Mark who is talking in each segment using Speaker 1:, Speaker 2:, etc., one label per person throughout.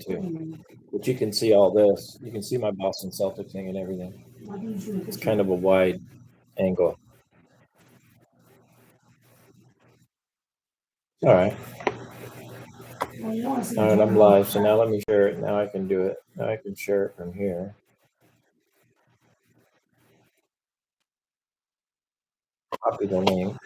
Speaker 1: too. But you can see all this. You can see my Boston Celtics thing and everything. It's kind of a wide angle. All right. All right, I'm live. So now let me share it. Now I can do it. Now I can share it from here. Copy the link.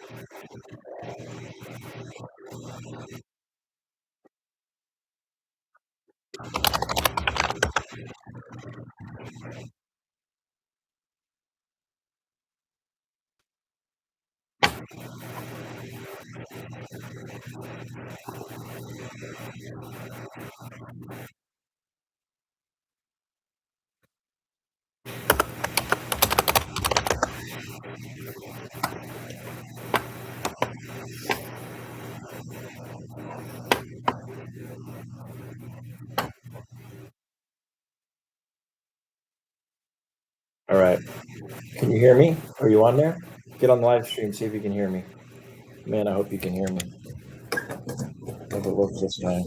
Speaker 1: All right. Can you hear me? Are you on there? Get on the live stream. See if you can hear me. Man, I hope you can hear me. Hope it works this time.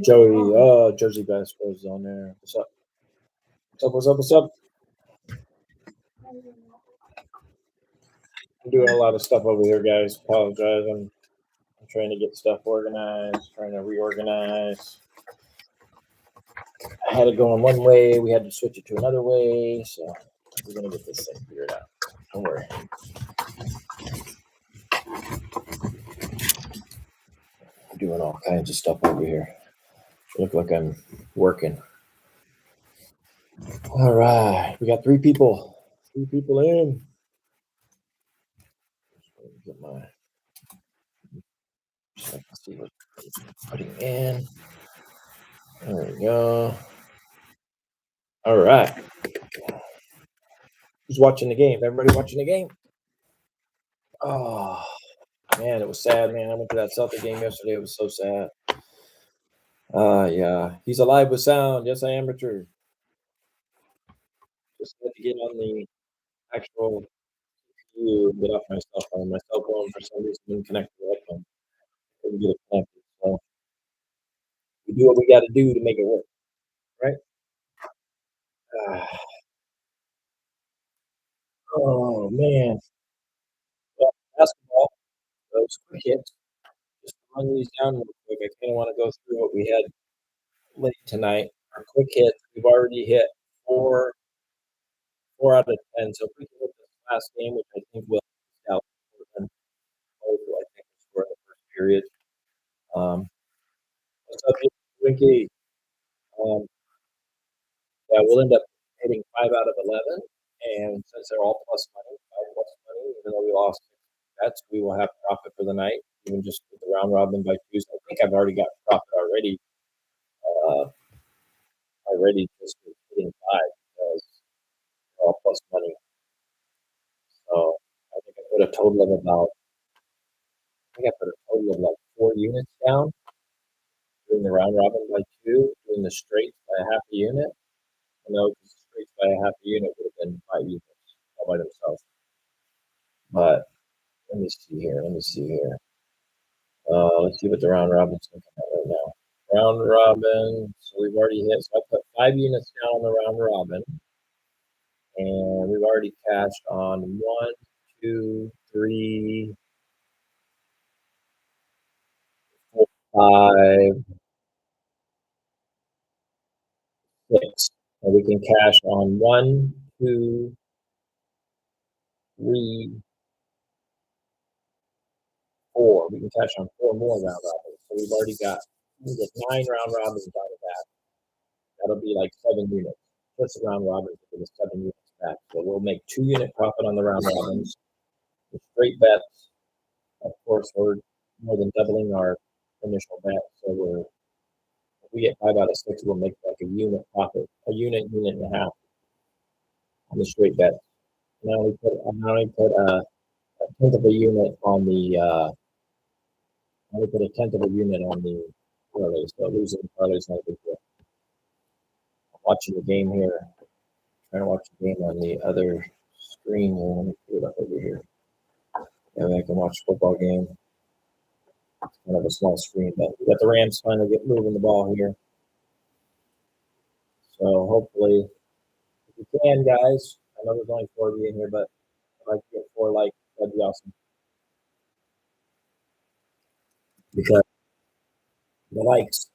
Speaker 1: Joey, Jersey Basketball is on there. What's up? What's up? I'm doing a lot of stuff over here, guys. Apologize. I'm trying to get stuff organized, trying to reorganize. I had it going one way. We had to switch it to another way. So we're going to get this thing figured out. Don't worry. I'm doing all kinds of stuff over here. I look like I'm working. All right. We got 3 people. 3 people in. Get my. So I can see what I'm putting in. There we go. All right. Who's watching the game? Everybody watching the game? Oh, man, it was sad, man. I went to that Celtic game yesterday. It was so sad. Yeah. He's alive with sound. Yes, I am, Richard. Just had to get on the actual CPU and get off my cell phone. My cell phone, for some reason, didn't connect to the iPhone. Couldn't get it connected. So we do what we got to do to make it work, right? Oh, man. Well, basketball, those quick hits. Just run these down real quick. I kind of want to go through what we had late tonight. Our quick hits, we've already hit 4 out of 10. So if we can hit this last game, which I think will out, I think will score in the first period. What's up, Winky? Yeah, we'll end up hitting 5 out of 11, and since they're all plus money, 5 plus money, even though we lost bets, we will have profit for the night, even just with the round robin by twos. I think I've already got profit already. Just with hitting 5 because they're all plus money. So I think I put a total of about. I think I put a total of like 4 units down, doing the round robin by 2, doing the straight by a half a unit. I know the straight by a half a unit would have been 5 units all by themselves. But let me see here. Let's see what the round robin's looking at right now. Round robin. So we've already hit. So I put 5 units down on the round robin, and we've already cashed on 1, 2, 3, 4, 5, 6. And we can cash on 1, 2, 3, 4. We can cash on 4 more round robins. So we've already got 9 round robins out of that. That'll be like 7 units. Just round robins for the 7 units back. So we'll make 2 unit profit on the round robins. The straight bets, of course, we're more than doubling our initial bet. So if we get 5 out of 6, we'll make like a unit profit, a unit and a half on the straight bet. And I only put a tenth of a unit on the. I only put a tenth of a unit on the parlays. So losing the parlays not a big deal. I'm watching the game here. Trying to watch the game on the other screen. Let me put it up over here. Yeah, I can watch football game. It's kind of a small screen, but we got the Rams finally get moving the ball here. So hopefully, if you can, guys, I know there's only 4 of you in here, but I'd like to get 4 likes. That'd be awesome. Because the likes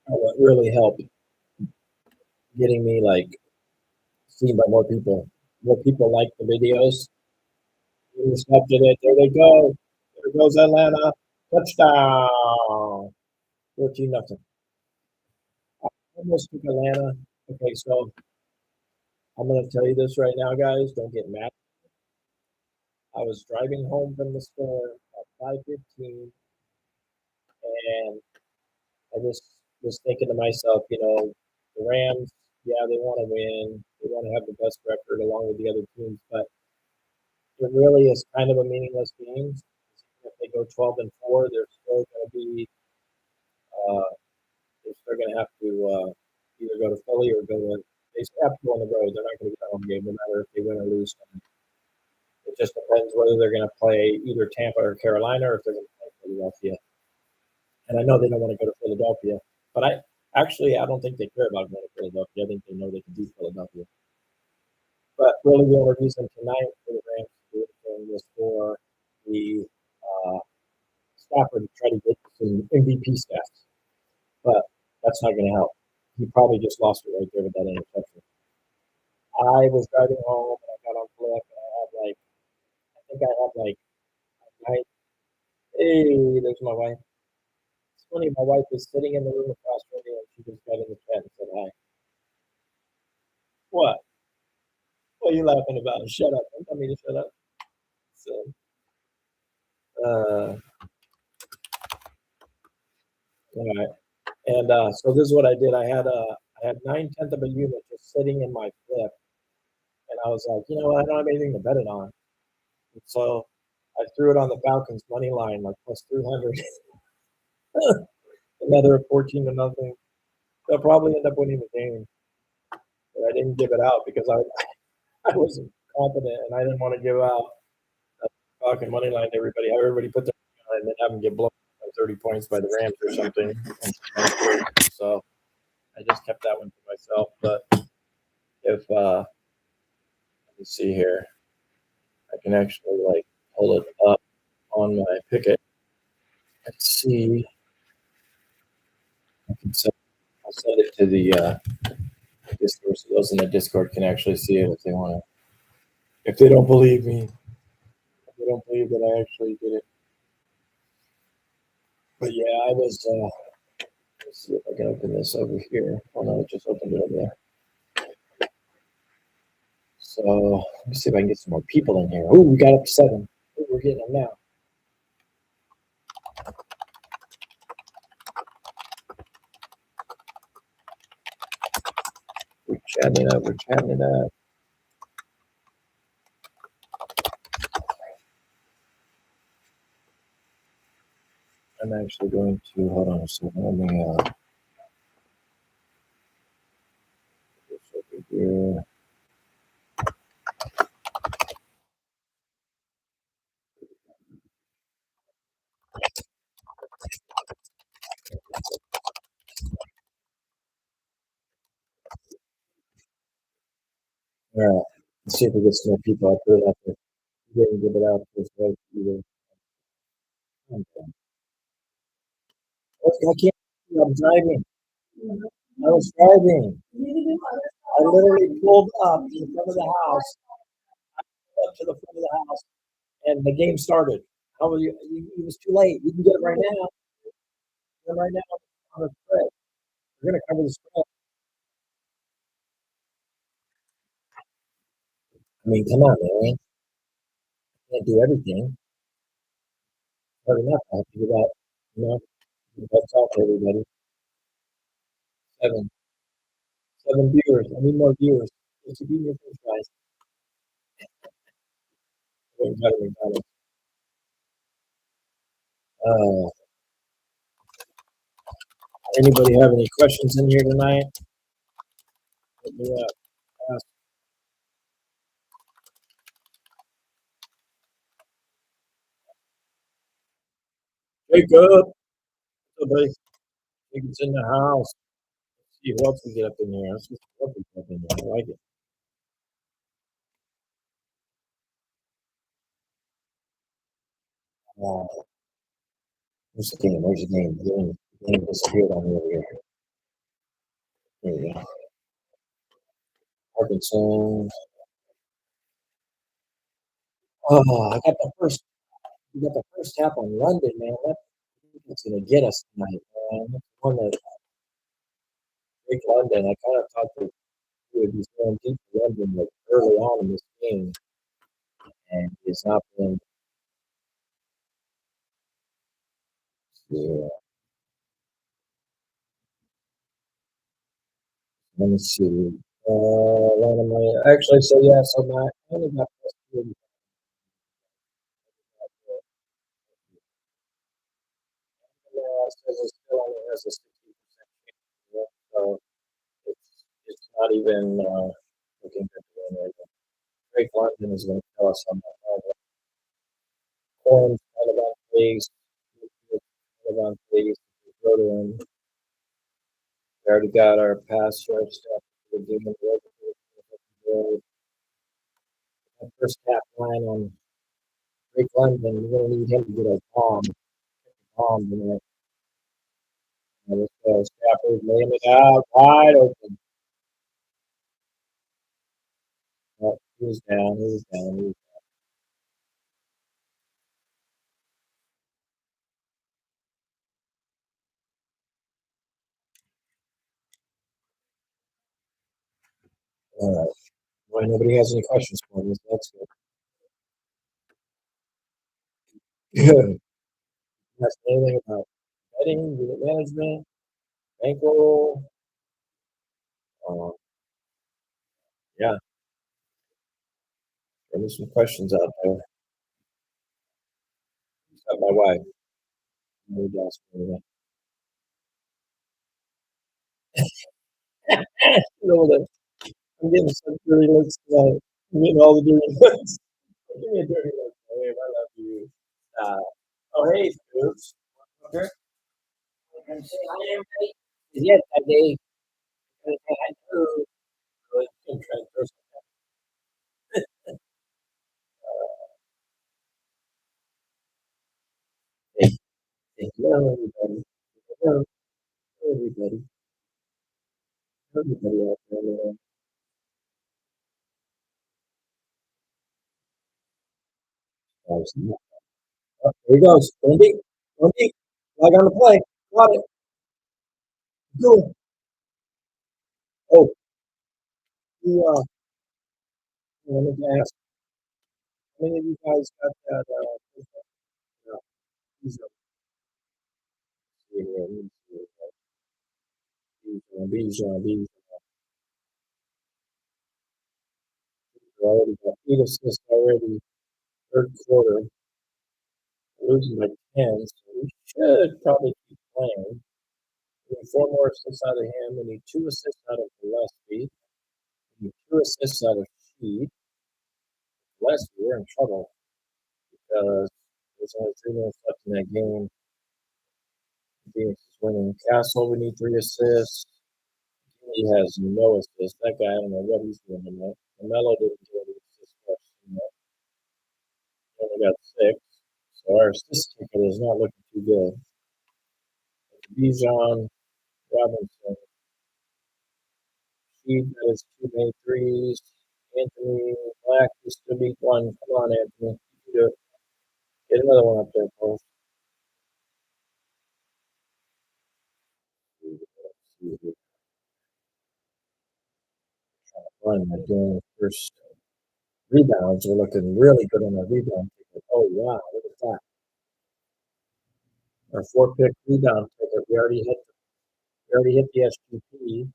Speaker 1: are what really help getting me like seen by more people. More people like the videos. Intercepted it. There they go. There goes Atlanta. Touchdown. 14-0. I almost took Atlanta. Okay, so I'm going to tell you this right now, guys. Don't get mad. I was driving home from the store at 5:15, and I just was thinking to myself, the Rams, yeah, they want to win. They want to have the best record along with the other teams, but it really is kind of a meaningless game. If they go 12-4, they're still going to be, uh, they're still going to have to either go to Philly or go to. They still have to go on the road. They're not going to get a home game, no matter if they win or lose. It just depends whether they're going to play either Tampa or Carolina, or if they're going to play Philadelphia. And I know they don't want to go to Philadelphia, but I don't think they care about going to Philadelphia. I think they know they can beat Philadelphia. But really, the only reason tonight for the Rams to do anything was for the uh, Stafford to try to get some MVP stats. But that's not going to help. He probably just lost it right there with that interception. I was driving home and I got on Flip and I think I had like nine. Hey, there's my wife. It's funny, my wife was sitting in the room across from me and she just got in the chat and said hi. What? What are you laughing about? Shut up. Don't tell me to shut up. So, all right. And so this is what I did. I had 9/10 of a unit just sitting in my flip, and I was like, you know what? I don't have anything to bet it on. And so I threw it on the Falcons money line, like plus 300. Another 14-0. They'll probably end up winning the game, but I didn't give it out because I wasn't confident and I didn't want to give out a Falcon money line to everybody. Have everybody put their money on and then have them get blown by 30 points by the Rams or something. So I just kept that one to myself. But if let me see here, I can actually like pull it up on my Picket. Let's see. I'll send it to the Discord so those in the Discord can actually see it if they want to. If they don't believe me, if they don't believe that I actually did it. But yeah, I was. Let's see if I can open this over here. Oh no, I just opened it over there. So let me see if I can get some more people in here. Oh, we got up to 7. Ooh, we're getting them now. We're chatting it up. We're chatting it up. I'm actually going to hold on a second. Let me this over here. All right. Let's see if we get some more people. I'll put it up there. We didn't give it out this way either. Okay. I can't. I'm driving. I was driving. I literally pulled up to the front of the house, up to the front of the house, and the game started. How will you? It was too late. You can get it right now. Get it right now on the spread. We're gonna cover the spread. I mean, come on, man. Can't do everything. Hard enough. I have to give out. That's all for everybody. 7, 7 viewers. I need more viewers. It should be your first guys. We got it. Uh, Anybody have any questions in here tonight? Hit me up. Ask. Wake up, somebody. Think it's in the house. Let's see who else we get up in here. Let's see what we get up in here. I like it. Where's the game? Where's the game? The game disappeared on me over here. There we go. Parkinson's. Oh, I got the first. We got the first tap on London, man. That's gonna get us tonight, man. One that Drake London. I kind of thought that he would be going deep for London like early on in this game, and he's not been. Yeah. Let me see. One of my actually, so yeah, so my I only got plus 30. Says it still only has a 60% chance. So it's not even looking good for them right now. Drake London is going to tell us on that. Corn's kind of on pace. Kind of on pace. Go to him. We already got our pass rush stuff for the game. First half line on Drake London. We're going to need him to get a bomb tonight. Let's go. Stafford laying it out wide open. Oh, he was down. He was down. He was down. All right. Well, nobody has any questions for me. So that's good. Ask anything about betting, unit management, bankroll. Uh, yeah, there's some questions out there. Got my wife. Maybe ask me that. You know that I'm getting some dirty looks tonight. I'm getting all the dirty looks. Give me a dirty look, babe. I love you. Oh, hey, dudes. Okay. Can say hi, everybody. Yes, I did. Can say hi to. Can try to throw some. Hey, hey, hello, everybody. Hello, everybody. Everybody out there. Oh, there he goes. Wendy. Wendy. Flag on the play. Got it. Go. Oh, you, let me ask. How many of you guys got that? Visa? Visa. Already got 8 assists already. Third quarter. Losing by 10. So we should probably keep playing. We need 4 more assists out of him. We need 2 assists out of Gillespie. We need 2 assists out of Sheed. Gillespie, we're in trouble because there's only 3 minutes left in that game. Phoenix is winning. Castle, we need 3 assists. He has no assists. That guy, I don't know what he's doing tonight. Melo didn't get any assists for us tonight. He only got 6. So our assist ticket is not looking too good. Bijan Robinson. He has 2 made 3s. Anthony Black used to beat one. Come on, Anthony. You do it. Get another one up there, folks. Run that game first. Rebounds are looking really good on the rebound ticket. Oh, wow. Look at that. Our 4-pick rebound ticket. We already hit the SGP.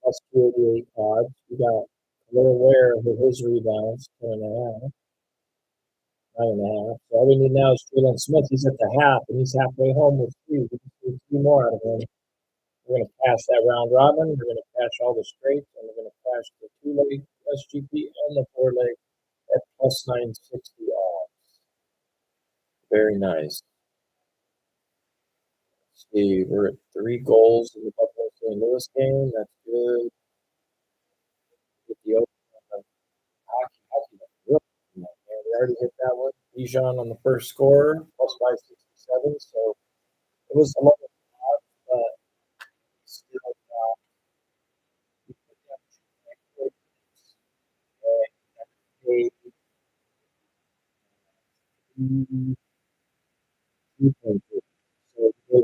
Speaker 1: Plus 288 odds. We got a little aware of his rebounds, 10.5, 9.5. So all we need now is Jalen Smith. He's at the half, and he's halfway home with 3. We can do 3 more out of him. We're going to cash that round robin. We're going to cash all the straights, and we're going to cash the 2-leg SGP and the 4-leg at plus 960 odds. Very nice. see. We're at 3 goals in the Buffalo St. Louis game. That's good. Get the over on the hockey. Really, man, we already hit that one. Bijan on the first score, plus 567. So it was a lot of odds, but still we put down 2.4 and paid 2.2. So we did,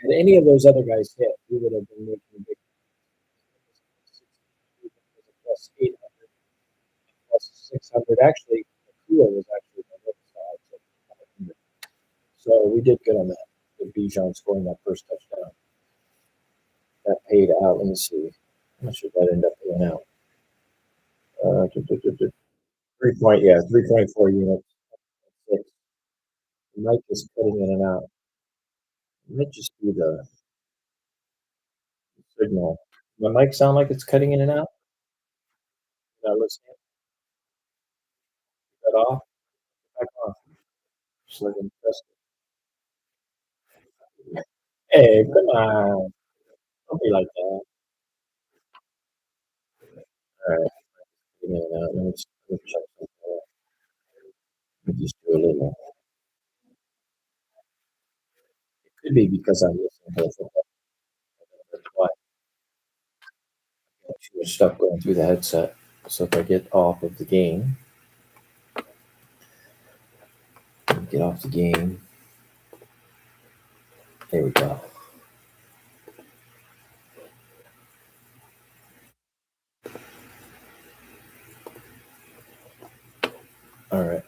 Speaker 1: had any of those other guys hit, we would have been making a big plus 800, plus 600. Actually, Akua was actually on the other side, so 500. So we did good on that. With Bijan scoring that first touchdown. That paid out. Let me see. How much did that end up paying out? 3.4 units. Six. It might just cutting in and out. It might just be the signal. My mic sound like it's cutting in and out? Not listening? Cut off? Back on. Just let him press it. Hey, come on. Don't be like that. All right. Cutting in and out. Let me check something out. Let me just do a little. It could be because I'm listening to the football. That's why. Too much stuff going through the headset. So if I get off of the game, get off the game. There we go. All right.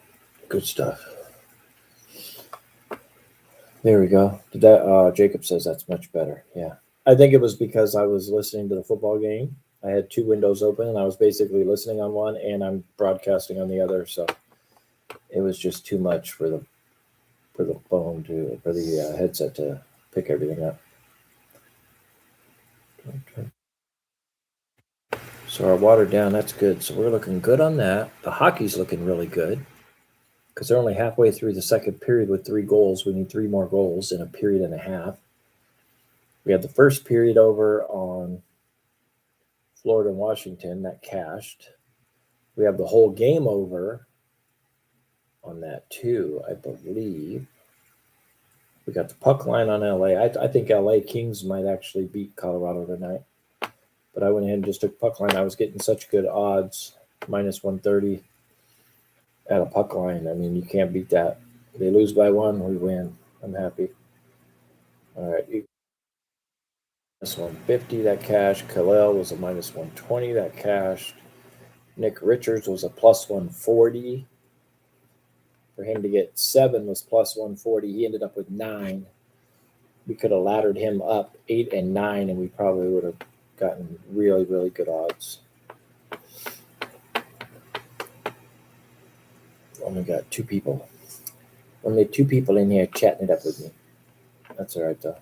Speaker 1: Good stuff. There we go. Did that Jacob says that's much better. Yeah. I think it was because I was listening to the football game. I had 2 windows open and I was basically listening on one and I'm broadcasting on the other. So it was just too much for the phone for the headset to pick everything up. So our water down, that's good. So we're looking good on that. The hockey's looking really good because they're only halfway through the second period with 3 goals. We need 3 more goals in a period and a half. We had the first period over on Florida and Washington that cashed. We have the whole game over on that too, I believe. We got the puck line on LA. I think LA Kings might actually beat Colorado tonight. But I went ahead and just took puck line. I was getting such good odds, minus 130 at a puck line. I mean, you can't beat that. They lose by 1, we win. I'm happy. All right. Minus 150 that cashed. Kalel was a minus 120 that cashed. Nick Richards was a plus 140. For him to get 7 was plus 140. He ended up with 9. We could have laddered him up 8 and 9, and we probably would have gotten really, really good odds. Only got 2 people. Only 2 people in here chatting it up with me. That's all right though.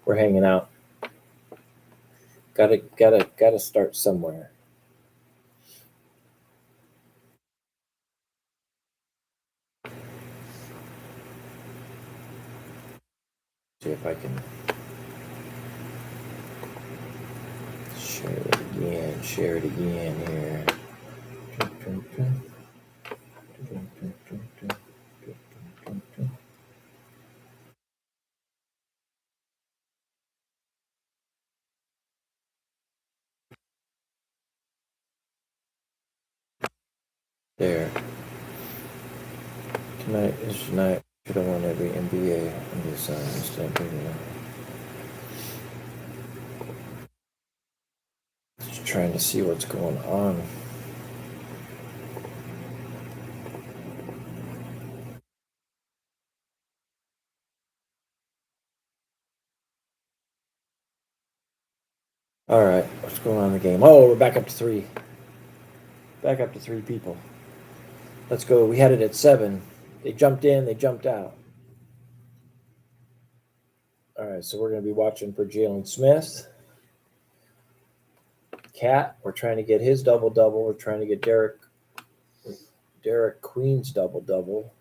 Speaker 1: We're hanging out. Gotta start somewhere. See if I can share it again here. There. Tonight is tonight. Should have won every NBA on this instant video. Just trying to see what's going on. All right, what's going on in the game? Oh, we're back up to 3. Back up to 3 people. Let's go. We had it at 7. They jumped in, they jumped out. All right, so we're going to be watching for Jalen Smith. Cat, we're trying to get his double-double. We're trying to get Derek Queen's double-double.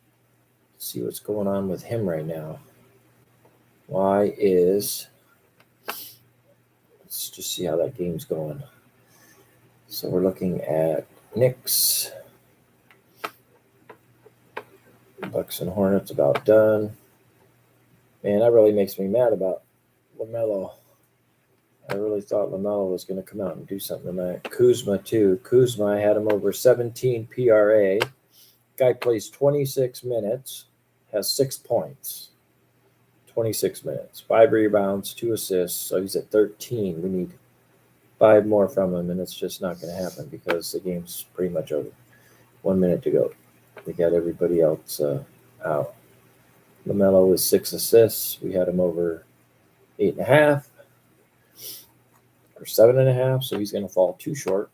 Speaker 1: see what's going on with him right now. Why is, let's just see how that game's going. So we're looking at Knicks, Bucks and Hornets about done. Man, that really makes me mad about LaMelo. I really thought LaMelo was going to come out and do something tonight. Kuzma, too. Kuzma, I had him over 17 PRA. Guy plays 26 minutes, has 6 points. 26 minutes, 5 rebounds, 2 assists. So he's at 13. We need 5 more from him, and it's just not going to happen because the game's pretty much over. 1 minute to go. They got everybody else out. LaMelo with 6 assists. We had him over 8.5 or 7.5, so he's going to fall too short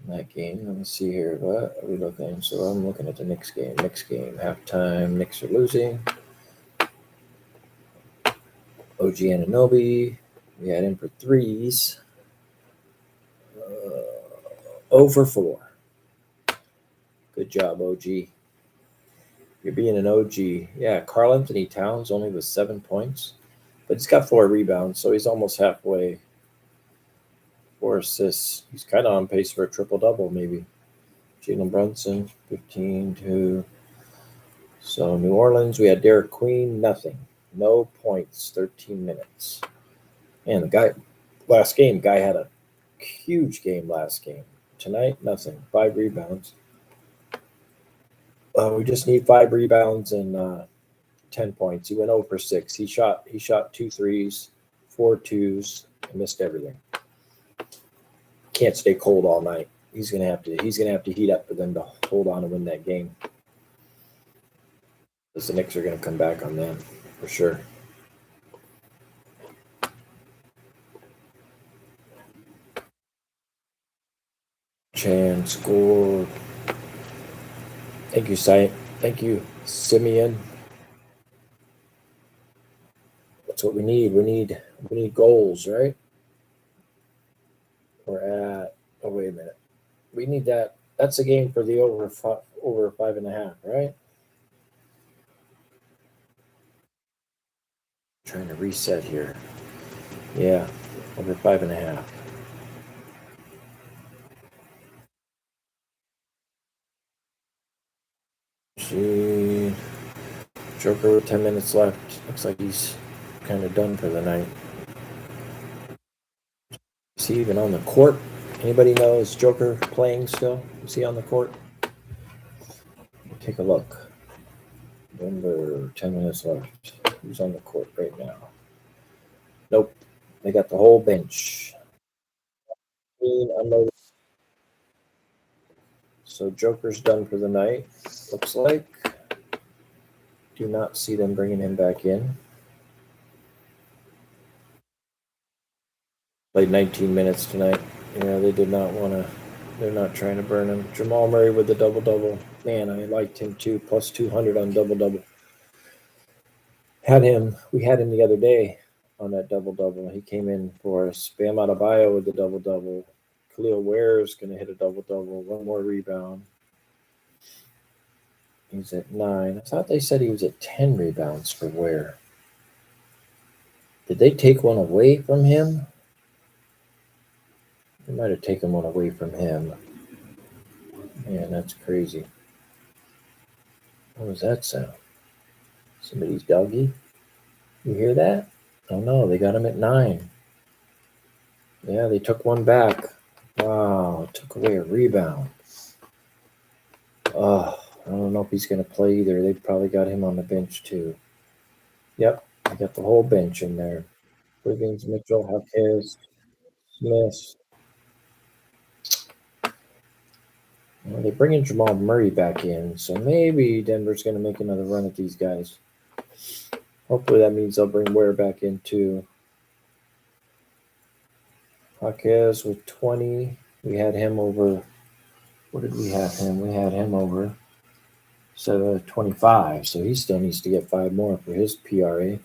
Speaker 1: in that game. Let me see here. What are we looking? So I'm looking at the Knicks game. Knicks game, halftime. Knicks are losing. OG Anunoby. We had him for 3s. 0 for 4. Good job, OG. You're being an OG. Yeah, Karl-Anthony Towns only with 7 points, but he's got 4 rebounds, so he's almost halfway. 4 assists. He's kind of on pace for a triple-double, maybe. Jalen Brunson, 15, 2. So New Orleans, we had Derek Queen, nothing. No points, 13 minutes. And the guy, last game, guy had a huge game last game. Tonight, nothing. 5 rebounds. We just need 5 rebounds and 10 points. He went 0 for 6. He shot 2 threes, 4 twos, and missed everything. Can't stay cold all night. He's gonna have to heat up for them to hold on and win that game. Because the Knicks are gonna come back on them for sure. Chan scored. Thank you, Thank you, Simeon. That's what we need. We need goals, right? We're at. Oh, wait a minute. We need that. That's a game for the over 5.5, right? Trying to reset here. Yeah, over 5.5. Joker with 10 minutes left. Looks like he's kind of done for the night. Is he even on the court? Anybody know, is Joker playing still? Is he on the court? Take a look. Number 10 minutes left. Who's on the court right now? Nope. They got the whole bench. Unloaded. So Joker's done for the night, looks like. Do not see them bringing him back in. Played 19 minutes tonight. Yeah, they did not want to. They're not trying to burn him. Jamal Murray with the double-double. Man, I liked him too. Plus 200 on double-double. We had him the other day on that double-double. He came in for us. Bam Adebayo with the double-double. Khalil Ware is going to hit a double-double. 1 more rebound. He's at 9. I thought they said he was at 10 rebounds for Ware. Did they take one away from him? They might have taken one away from him. Man, that's crazy. What was that sound? Somebody's doggy? You hear that? Oh no, they got him at 9. Yeah, they took one back. Wow, took away a rebound. Oh, I don't know if he's going to play either. They probably got him on the bench too. Yep, they got the whole bench in there. Wiggins, Mitchell, Hawkes, Smith. Well, they're bringing Jamal Murray back in, so maybe Denver's going to make another run at these guys. Hopefully that means they'll bring Ware back in too. Hawkes with 20. We had him over. What did we have him? We had him over 25, so he still needs to get 5 more for his PRA.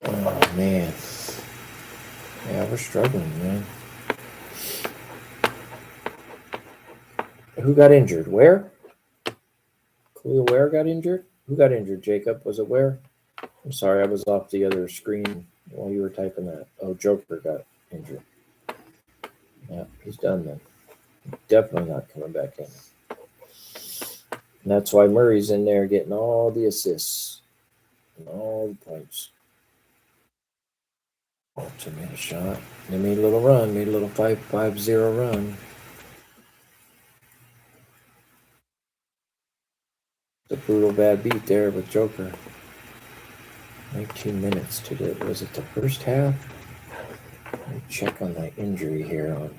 Speaker 1: Oh, man. Yeah, we're struggling, man. Who got injured? Where? Khalil Ware got injured? Who got injured, Jacob? Was it Ware? I'm sorry, I was off the other screen while you were typing that. Oh, Joker got injured. Yeah, he's done then. Definitely not coming back in. And that's why Murray's in there getting all the assists and all the points. Walter made a shot. They made a little run, made a little 5-0 run. The brutal bad beat there with Joker. 19 minutes to do. Was it the first half? Let me check on the injury here on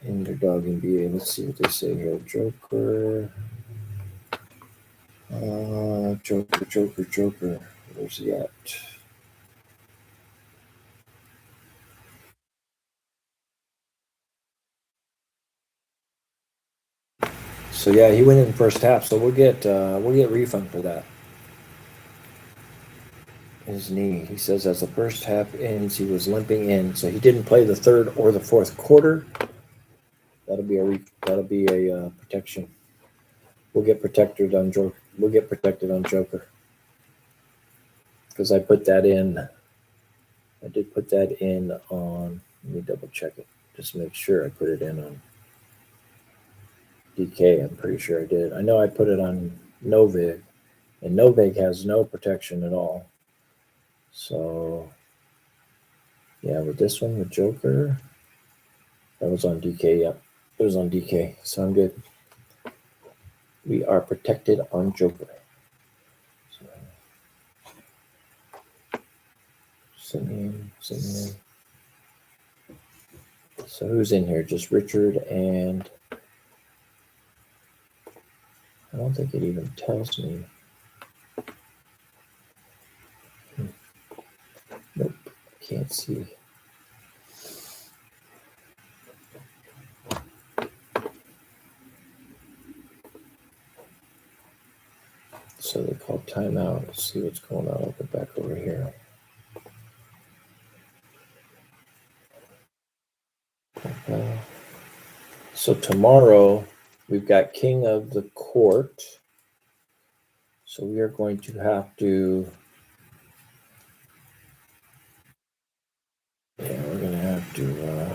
Speaker 1: Underdog NBA. Let's see what they say here. Joker. Joker. Where's he at? So yeah, he went in the first half. So we'll get refund for that. His knee. He says as the first half ends, he was limping in, so he didn't play the third or the fourth quarter. That'll be a protection. We'll get protected on Joker. We'll get protected on Joker because I put that in. I did put that in on. Let me double check it. Just make sure I put it in on DK. I'm pretty sure I did. I know I put it on Novig, and Novig has no protection at all. So yeah, with this one with Joker, that was on DK. Yep, it was on DK. So I'm good. We are protected on Joker. Simeon. So who's in here? Just Richard and I don't think it even tells me. Nope, can't see. So they call timeout. Let's see what's going on. I'll go back over here. So tomorrow we've got King of the Court. So we are going to have to. Yeah, we're going to have to.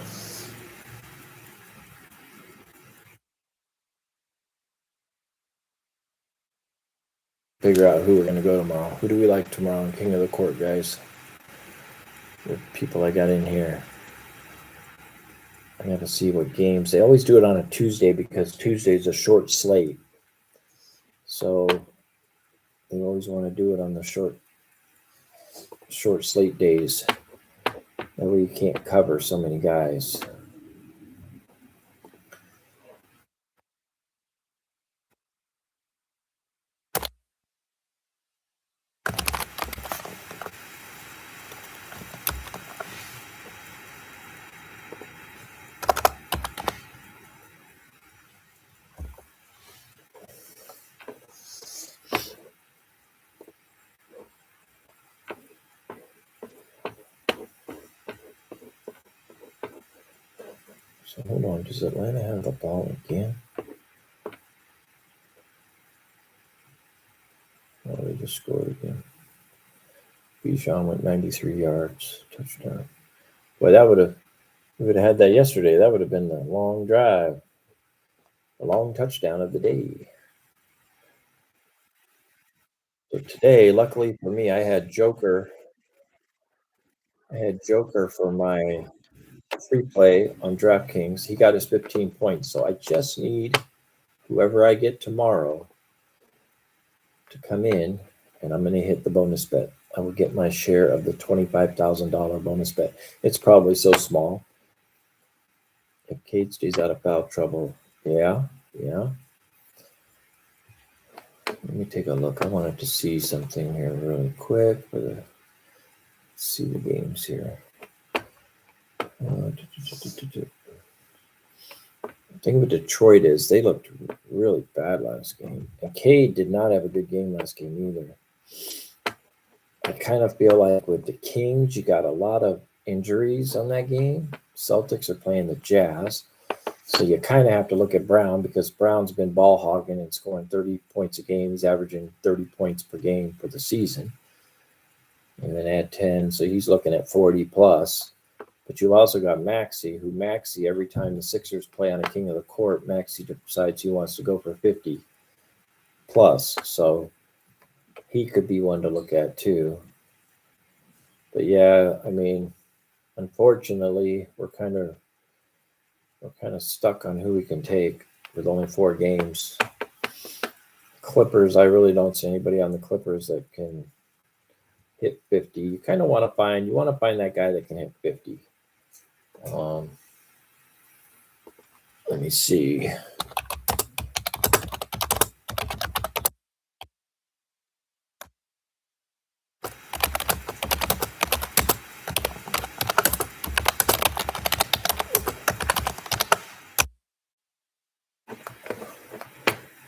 Speaker 1: Figure out who we're going to go tomorrow. Who do we like tomorrow in King of the Court, guys? The people I got in here. I got to see what games. They always do it on a Tuesday because Tuesday is a short slate. So they always want to do it on the short slate days. That way you can't cover so many guys. So hold on, does Atlanta have the ball again? Oh, they just scored again. Bijan went 93 yards, touchdown. Boy, that would have, if we would have had that yesterday, that would have been the long drive, the long touchdown of the day. So today, luckily for me, I had Joker. I had Joker for my free play on DraftKings. He got his 15 points. So I just need whoever I get tomorrow to come in, and I'm going to hit the bonus bet. I will get my share of the $25,000 bonus bet. It's probably so small. If Cade stays out of foul trouble, yeah. Let me take a look. I wanted to see something here really quick. Let's see the games here. The thing with Detroit is they looked really bad last game. And Cade did not have a good game last game either. I kind of feel like with the Kings, you got a lot of injuries on that game. Celtics are playing the Jazz. So you kind of have to look at Brown because Brown's been ball hogging and scoring 30 points a game. He's averaging 30 points per game for the season. And then add 10. So he's looking at 40 plus. But you also got Maxey, every time the Sixers play on a king of the court, Maxey decides he wants to go for 50 plus. So he could be one to look at too. But yeah, I mean, unfortunately, we're kind of stuck on who we can take with only 4 games. Clippers, I really don't see anybody on the Clippers that can hit 50. You kind of want to find that guy that can hit 50. Let me see.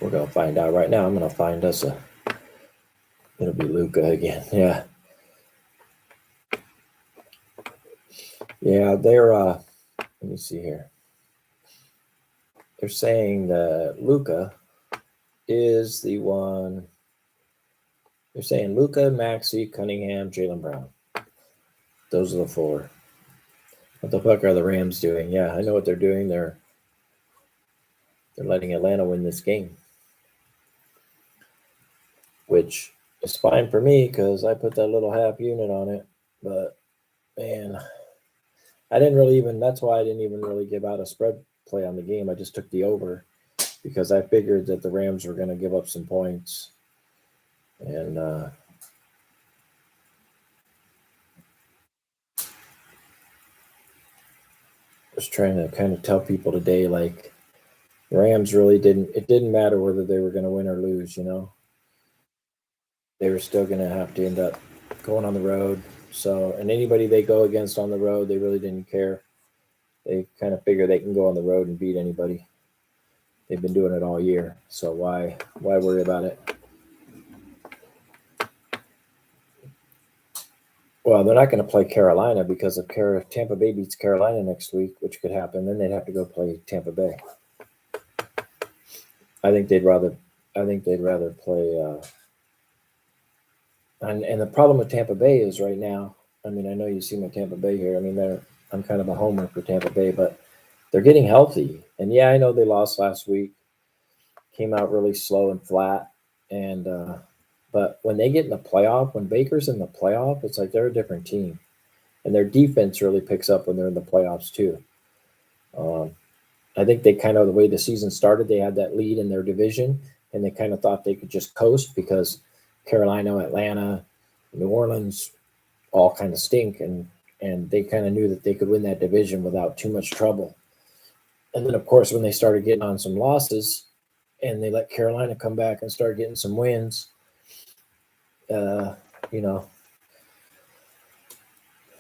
Speaker 1: We're gonna find out right now. I'm gonna find us it'll be Luka again. Yeah. Yeah, they're let me see here. They're saying that Luka is the one. They're saying Luka, Maxey, Cunningham, Jaylen Brown. Those are the 4. What the fuck are the Rams doing? Yeah, I know what they're doing. They're letting Atlanta win this game, which is fine for me because I put that little half unit on it. But man, that's why I didn't even really give out a spread play on the game. I just took the over because I figured that the Rams were going to give up some points. And was trying to kind of tell people today, like, the Rams really it didn't matter whether they were going to win or lose, They were still going to have to end up going on the road. So, and anybody they go against on the road, they really didn't care. They kind of figure they can go on the road and beat anybody. They've been doing it all year. So why worry about it? Well, they're not going to play Carolina because if Tampa Bay beats Carolina next week, which could happen, then they'd have to go play Tampa Bay. I think they'd rather play. And the problem with Tampa Bay is right now. I mean, I know you see my Tampa Bay here. I mean, I'm kind of a homer for Tampa Bay, but they're getting healthy. And yeah, I know they lost last week. Came out really slow and flat, and but when they get in the playoff, when Baker's in the playoff, it's like they're a different team, and their defense really picks up when they're in the playoffs too. I think they kind of, the way the season started, they had that lead in their division, and they kind of thought they could just coast because Carolina, Atlanta, New Orleans all kind of stink, and they kind of knew that they could win that division without too much trouble. And then, of course, when they started getting on some losses, and they let Carolina come back and start getting some wins,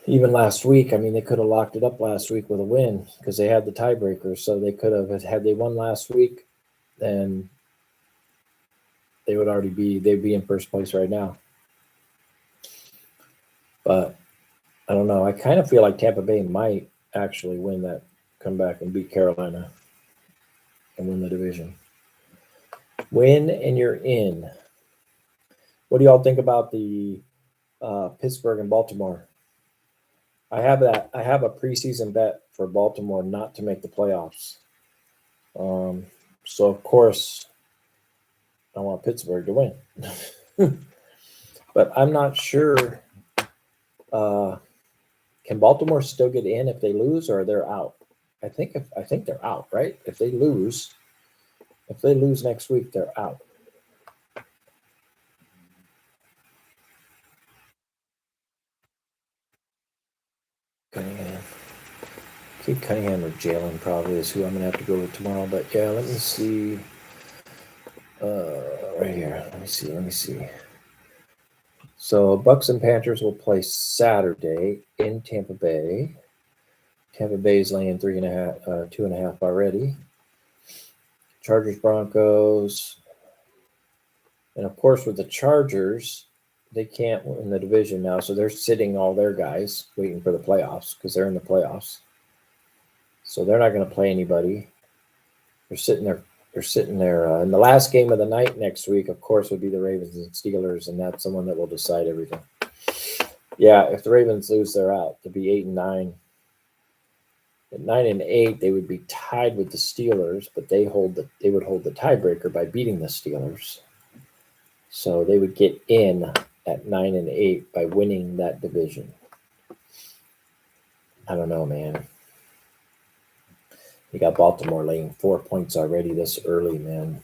Speaker 1: even last week, I mean, they could have locked it up last week with a win because they had the tiebreaker. So they could have, had they won last week, then they'd be in first place right now. But I don't know. I kind of feel like Tampa Bay might actually win that, come back and beat Carolina and win the division. Win and you're in. What do y'all think about the Pittsburgh and Baltimore? I have a preseason bet for Baltimore not to make the playoffs. So of course I want Pittsburgh to win. But I'm not sure. Can Baltimore still get in if they lose, or they're out? I think they're out, right? If they lose next week, they're out. Cunningham or Jaylen probably is who I'm gonna have to go with tomorrow. But yeah, let me see. Right here. Let me see. So Bucks and Panthers will play Saturday in Tampa Bay. Tampa Bay is laying 2.5 already. Chargers, Broncos, and of course with the Chargers, they can't win the division now, so they're sitting all their guys waiting for the playoffs because they're in the playoffs. So they're not going to play anybody. They're sitting there. They're sitting there. And the last game of the night next week, of course, would be the Ravens and Steelers, and that's the one that will decide everything. Yeah, if the Ravens lose, they're out. To be 8-9. At 9-8, they would be tied with the Steelers, but they would hold the tiebreaker by beating the Steelers. So they would get in at 9-8 by winning that division. I don't know, man. You got Baltimore laying 4 points already this early, man.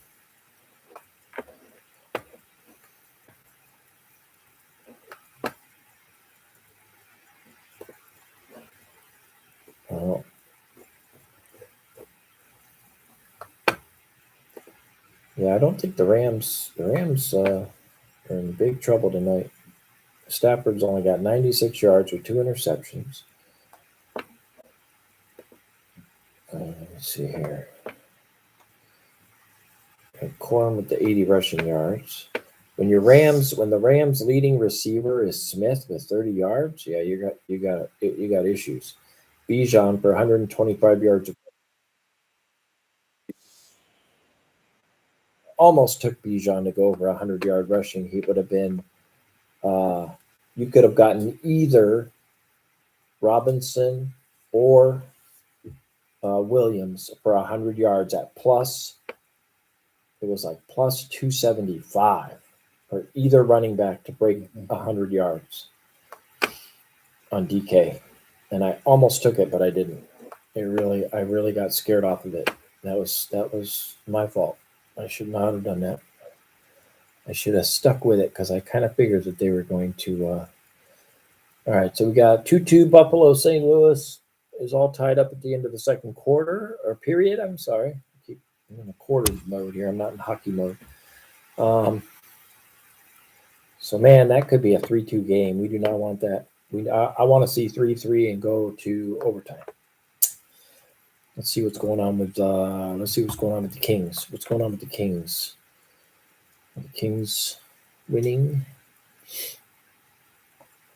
Speaker 1: Oh. Yeah, I don't think the Rams are in big trouble tonight. Stafford's only got 96 yards with 2 interceptions. Let's see here. And Corum with the 80 rushing yards. When the Rams leading receiver is Smith with 30 yards, yeah, you got issues. Bijan for 125 yards. Almost took Bijan to go over 100-yard rushing. He would have been. You could have gotten either Robinson or Williams for 100 yards at plus. It was like plus 275 for either running back to break 100 yards on DK, and I almost took it, but I didn't. I really got scared off of it. That was my fault. I should not have done that. I should have stuck with it because I kind of figured that they were going to. All right, so we got 2-2 Buffalo. St. Louis is all tied up at the end of the second quarter or period. I'm sorry. I'm in a quarter mode here. I'm not in hockey mode. So, man, that could be a 3-2 game. We do not want that. I want to see 3-3 and go to overtime. Let's see what's going on with the Kings. What's going on with the Kings? Are the Kings winning?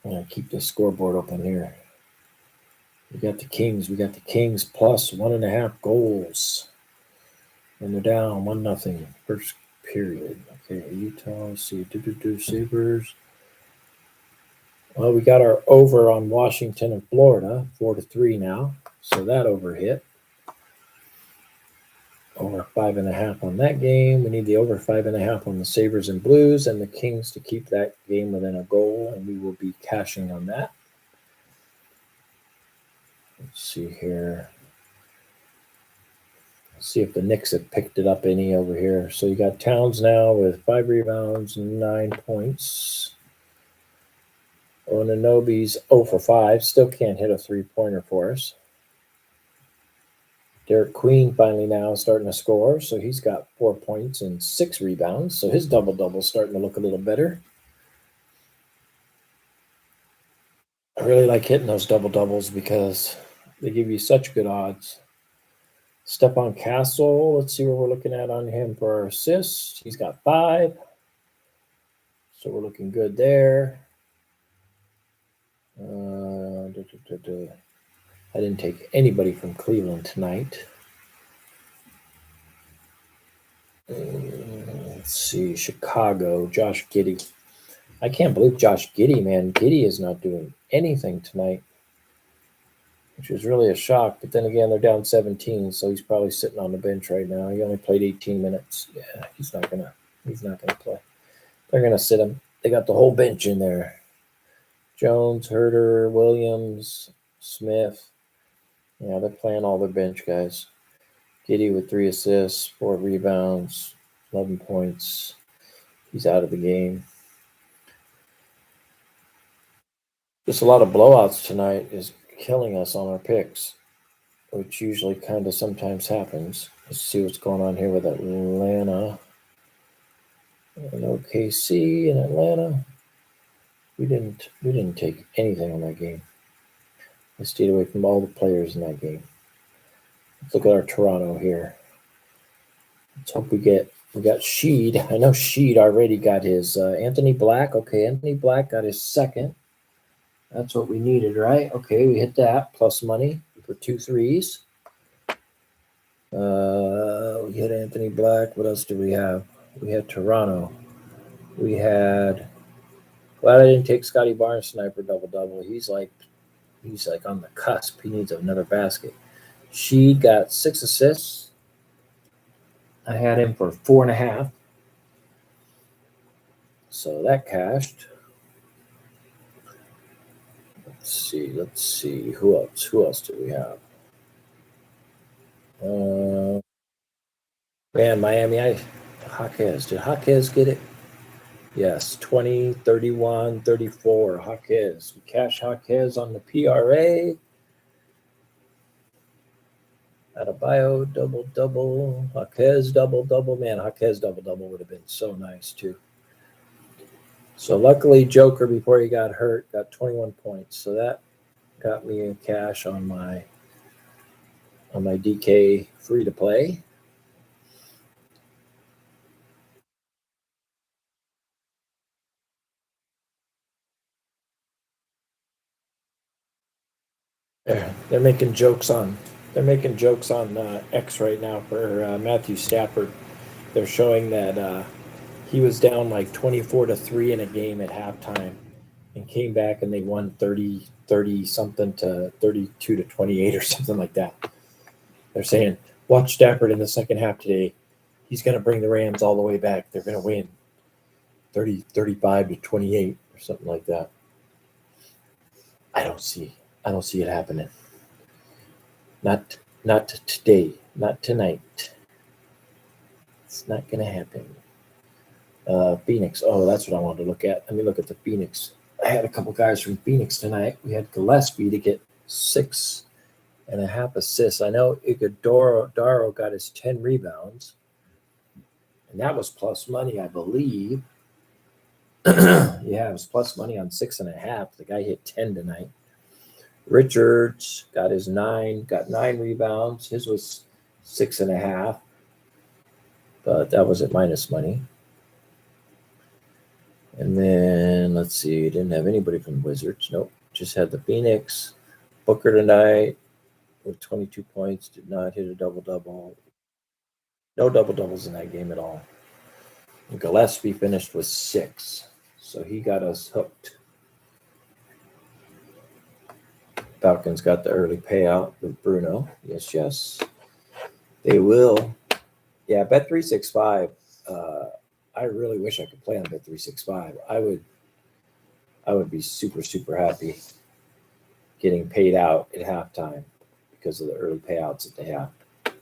Speaker 1: I'm going to keep the scoreboard open here. We got the Kings plus 1.5 goals. And they're down 1-0. First period. Okay, Utah, let's see. Sabres. Well, we got our over on Washington and Florida, 4-3 now. So that over hit. Over 5.5 on that game. We need the over 5.5 on the Sabres and Blues and the Kings to keep that game within a goal, and we will be cashing on that. Let's see here. Let's see if the Knicks have picked it up any over here. So you got Towns now with 5 rebounds, 9 points. Anunoby's 0 for 5. Still can't hit a 3-pointer for us. Derek Queen finally now starting to score. So he's got 4 points and 6 rebounds. So his double-double's starting to look a little better. I really like hitting those double-doubles because they give you such good odds. Stephon Castle, let's see what we're looking at on him for our assists. He's got 5. So we're looking good there. I didn't take anybody from Cleveland tonight. Let's see, Chicago, Josh Giddey. I can't believe Josh Giddey, man. Giddey is not doing anything tonight, which is really a shock. But then again, they're down 17, so he's probably sitting on the bench right now. He only played 18 minutes. Yeah, he's not gonna play. They're gonna sit him. They got the whole bench in there. Jones, Herter, Williams, Smith. Yeah, they're playing all their bench guys. Giddey with 3 assists, 4 rebounds, 11 points. He's out of the game. Just a lot of blowouts tonight is killing us on our picks, which usually kind of sometimes happens. Let's see what's going on here with Atlanta and OKC in Atlanta. We didn't take anything on that game. I stayed away from all the players in that game. Let's look at our Toronto here. Let's hope we got Sheed. I know Sheed already got his Anthony Black. Okay, Anthony Black got his second. That's what we needed, right? Okay, we hit that. Plus money for 2 threes. We had Anthony Black. What else do we have? We had Toronto. We had. Glad I didn't take Scotty Barnes sniper double. He's like on the cusp. He needs another basket. She got 6 assists. I had him for 4.5. So that cashed. Let's see. Who else do we have? Man, Miami, Jaquez. Did Jaquez get it? Yes, 20, 31, 34. Jaquez. We cash Jaquez on the PRA. Adebayo, double. Jaquez, double. Man, Jaquez, double would have been so nice, too. So luckily, Joker, before he got hurt, got 21 points. So that got me in cash on my DK free to play. They're making jokes on X right now for Matthew Stafford. They're showing that he was down like 24-3 in a game at halftime and came back and they won 30 something to 32-28 or something like that. They're saying, watch Stafford in the second half today. He's going to bring the Rams all the way back. They're going to win 35-28 or something like that. I don't see it happening. Not today. Not tonight. It's not going to happen. Phoenix. Oh, that's what I wanted to look at. Let me look at the Phoenix. I had a couple guys from Phoenix tonight. We had Gillespie to get 6.5 assists. I know Iguodaro got his 10 rebounds, and that was plus money, I believe. Yeah, it was plus money on 6.5. The guy hit 10 tonight. Richards got his 9 rebounds. His was 6.5, but that was at minus money. And then let's see, didn't have anybody from Wizards. Nope, just had the Phoenix. Booker tonight with 22 points, did not hit a double. No doubles in that game at all. And Gillespie finished with 6, so he got us hooked. Falcons got the early payout with Bruno. Yes. They will. Yeah, Bet365. I really wish I could play on Bet365. I would be super, super happy getting paid out at halftime because of the early payouts that they have. I'm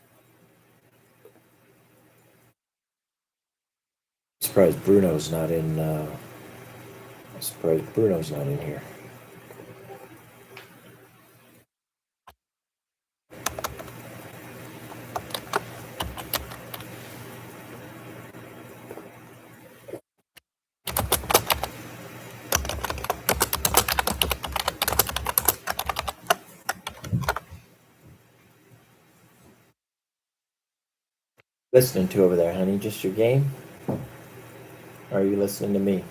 Speaker 1: surprised Bruno's not in here. Listening to over there, honey? Just your game? Or are you listening to me?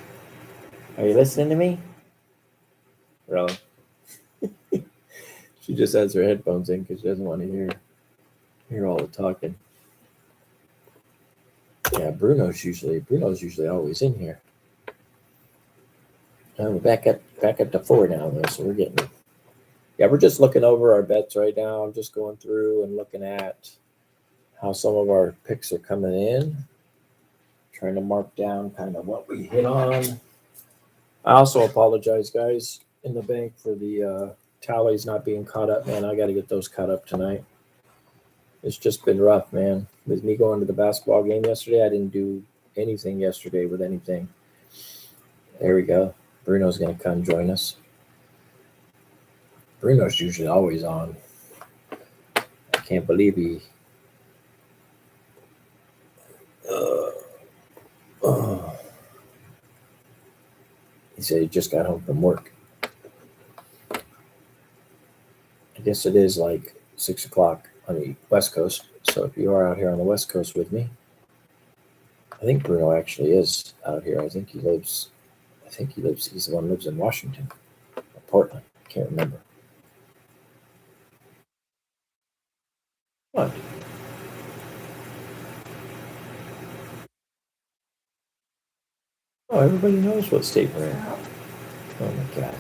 Speaker 1: Really? She just has her headphones in because she doesn't want to hear all the talking. Yeah, Bruno's usually always in here. We're back at the 4 now though, so we're getting. Yeah, we're just looking over our bets right now. I'm just going through and looking at how some of our picks are coming in. Trying to mark down kind of what we hit on. I also apologize, guys, in the bank for the tallies not being caught up, man. I got to get those caught up tonight. It's just been rough, man. With me going to the basketball game yesterday, I didn't do anything yesterday with anything. There we go. Bruno's going to come join us. Bruno's usually always on. I can't believe he... He said he just got home from work. I guess it is like 6 o'clock on the West Coast. So if you are out here on the West Coast with me, I think Bruno actually is out here. He's the one who lives in Washington or Portland. I can't remember. What? Oh, everybody knows what state we're in. Oh my gosh.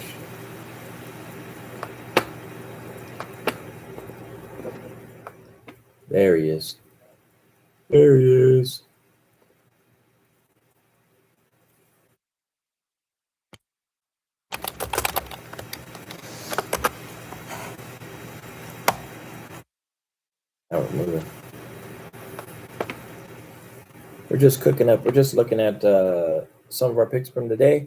Speaker 1: There he is. There he is. Out moving. We're just cooking up. We're just looking at some of our picks from today,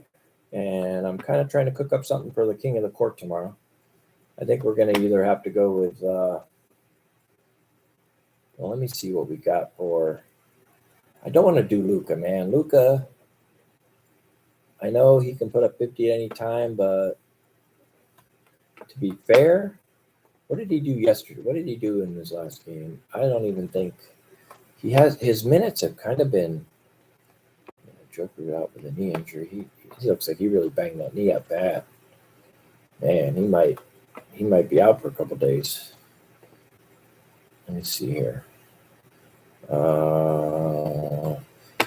Speaker 1: and I'm kind of trying to cook up something for the King of the Court tomorrow. I think we're going to either have to go with. Well, let me see what we got for. I don't want to do Luca, man. Luca, I know he can put up 50 at any time, but to be fair, what did he do yesterday? What did he do in his last game? I don't even think he has. His minutes have kind of been. Joker out with a knee injury. He looks like he really banged that knee up bad. Man, he might be out for a couple days. Let me see here.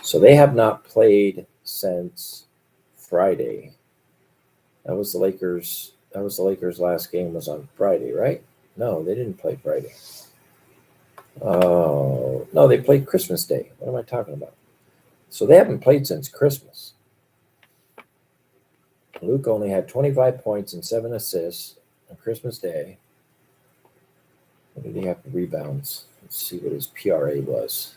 Speaker 1: So they have not played since Friday. That was the Lakers' last game was on Friday, right? No, they didn't play Friday. Oh, no, they played Christmas Day. What am I talking about? So they haven't played since Christmas. Luke only had 25 points and 7 assists on Christmas Day. What did he have for rebounds? Let's see what his PRA was.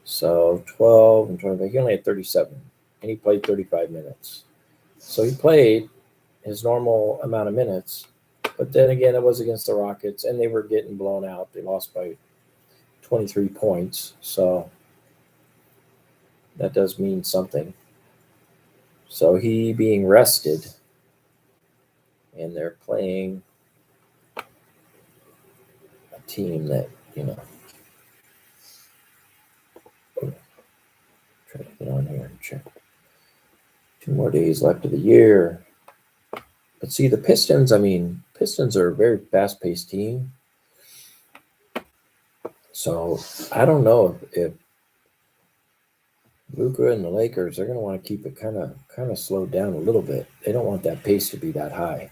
Speaker 1: So 12 and 25. He only had 37, and he played 35 minutes. So he played his normal amount of minutes, but then again, it was against the Rockets, and they were getting blown out. They lost by 23 points, so that does mean something. So he being rested, and they're playing a team that, try to get on here and check. 2 more days left of the year. But see, the Pistons are a very fast-paced team. So I don't know if Luka and the Lakers, they're going to want to keep it kind of slowed down a little bit. They don't want that pace to be that high.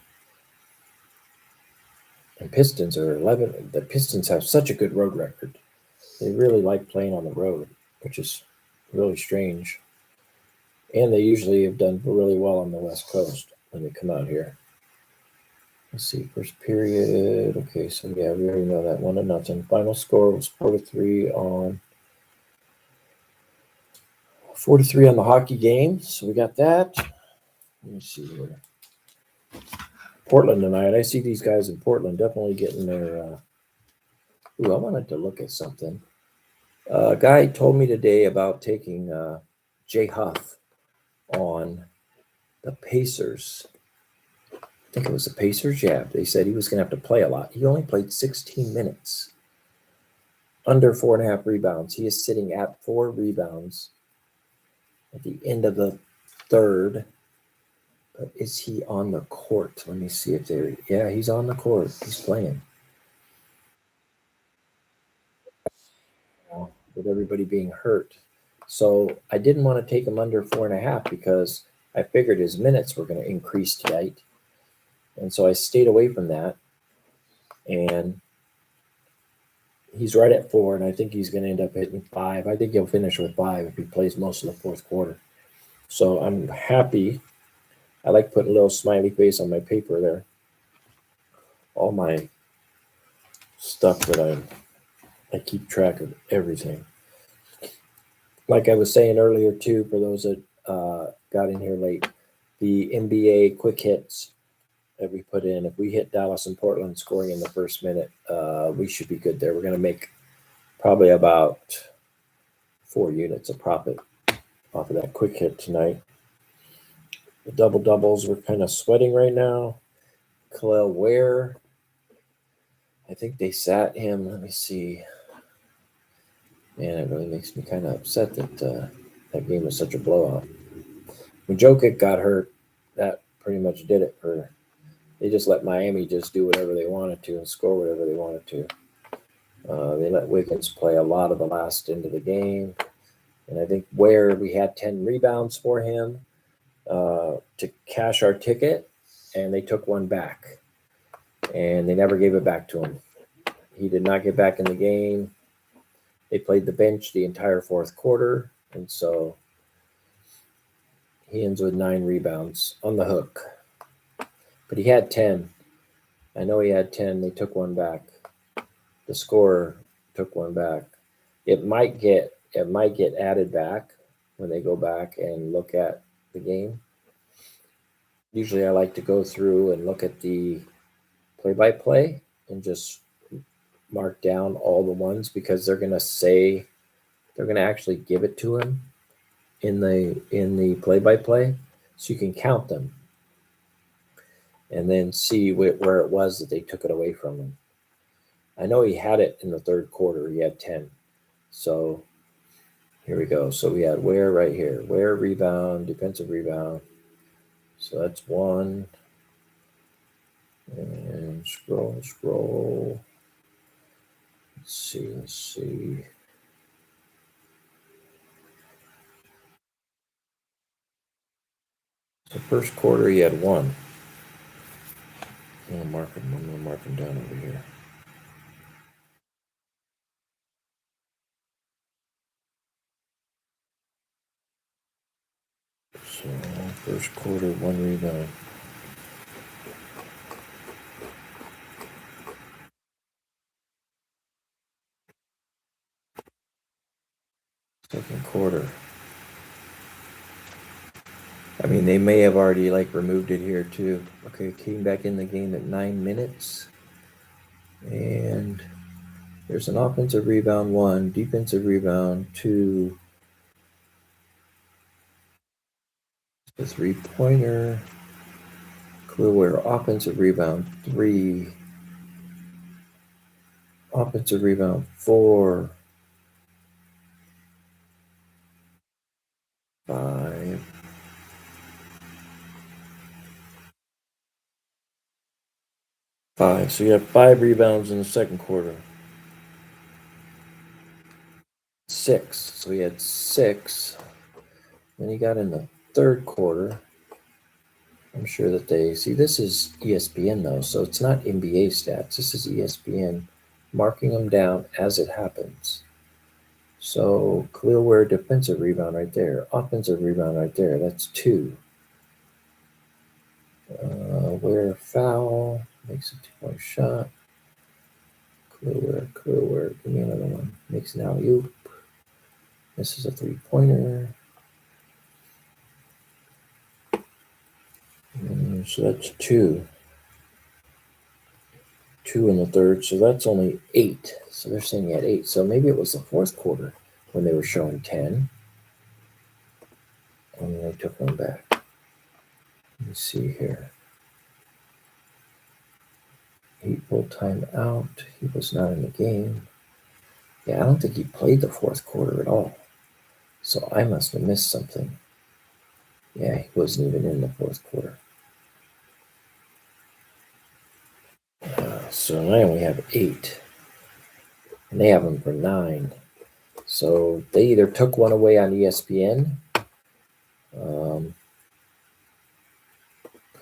Speaker 1: And Pistons are 11. The Pistons have such a good road record. They really like playing on the road, which is really strange. And they usually have done really well on the West Coast when they come out here. Let's see, first period. Okay, so yeah, we already know that 1-0. Final score was 4-3 on the hockey game. So we got that. Let me see here. Portland tonight. I see these guys in Portland definitely getting their. I wanted to look at something. A guy told me today about taking Jay Huff on the Pacers. I think it was the Pacers. Yeah, they said he was going to have to play a lot. He only played 16 minutes, under 4.5 rebounds. He is sitting at 4 rebounds at the end of the third. But is he on the court? Let me see if they're. Yeah, he's on the court. He's playing. With everybody being hurt. So I didn't want to take him under 4.5 because I figured his minutes were going to increase tonight. And so I stayed away from that. And he's right at 4, and I think he's going to end up hitting 5. I think he'll finish with 5 if he plays most of the fourth quarter. So I'm happy. I like putting a little smiley face on my paper there. All my stuff that I keep track of everything. Like I was saying earlier, too, for those that got in here late, the NBA quick hits that we put in, if we hit Dallas and Portland scoring in the first minute, we should be good there. We're going to make probably about 4 units of profit off of that quick hit tonight. The double-doubles, we're kind of sweating right now. Khalil Ware, I think they sat him. Let me see. Man, it really makes me kind of upset that that game was such a blowout. When Jokic got hurt, that pretty much did it for. They just let Miami just do whatever they wanted to and score whatever they wanted to. They let Wiggins play a lot of the last end of the game. And I think where we had 10 rebounds for him to cash our ticket, and they took one back. And they never gave it back to him. He did not get back in the game. They played the bench the entire fourth quarter, and so he ends with 9 rebounds on the hook. But he had 10. I know he had 10. They took one back. The scorer took one back. It might get added back when they go back and look at the game. Usually I like to go through and look at the play-by-play and just mark down all the ones, because they're going to actually give it to him in the play-by-play, so you can count them and then see where it was that they took it away from him. I know he had it in the third quarter. He had 10. So here we go. So we had Ware right here. Ware rebound, defensive rebound. So that's 1. And scroll. Let's see. So first quarter he had 1. I'm gonna mark him down over here. So first quarter, 1 rebound. Second quarter. I mean, they may have already removed it here too. Okay, came back in the game at 9 minutes. And there's an offensive rebound, 1, defensive rebound, 2, a 3-pointer, Clearware offensive rebound, 3, offensive rebound, 4, 5, 5. So you have 5 rebounds in the second quarter. 6. So he had 6. Then he got in the third quarter. I'm sure that this is ESPN though, so it's not NBA stats. This is ESPN marking them down as it happens. So Clearware defensive rebound right there, offensive rebound right there. That's 2. Ware foul, makes a 2-point shot. Clearware, give me another one. Makes an alley-oop. This is a 3-pointer. So that's 2. 2 in the third, so that's only 8. So they're saying he had 8. So maybe it was the fourth quarter when they were showing 10. And they took one back. Let me see here. He pulled time out. He was not in the game. Yeah, I don't think he played the fourth quarter at all. So I must have missed something. Yeah, he wasn't even in the fourth quarter. So I only have 8. And they have him for 9. So they either took one away on ESPN.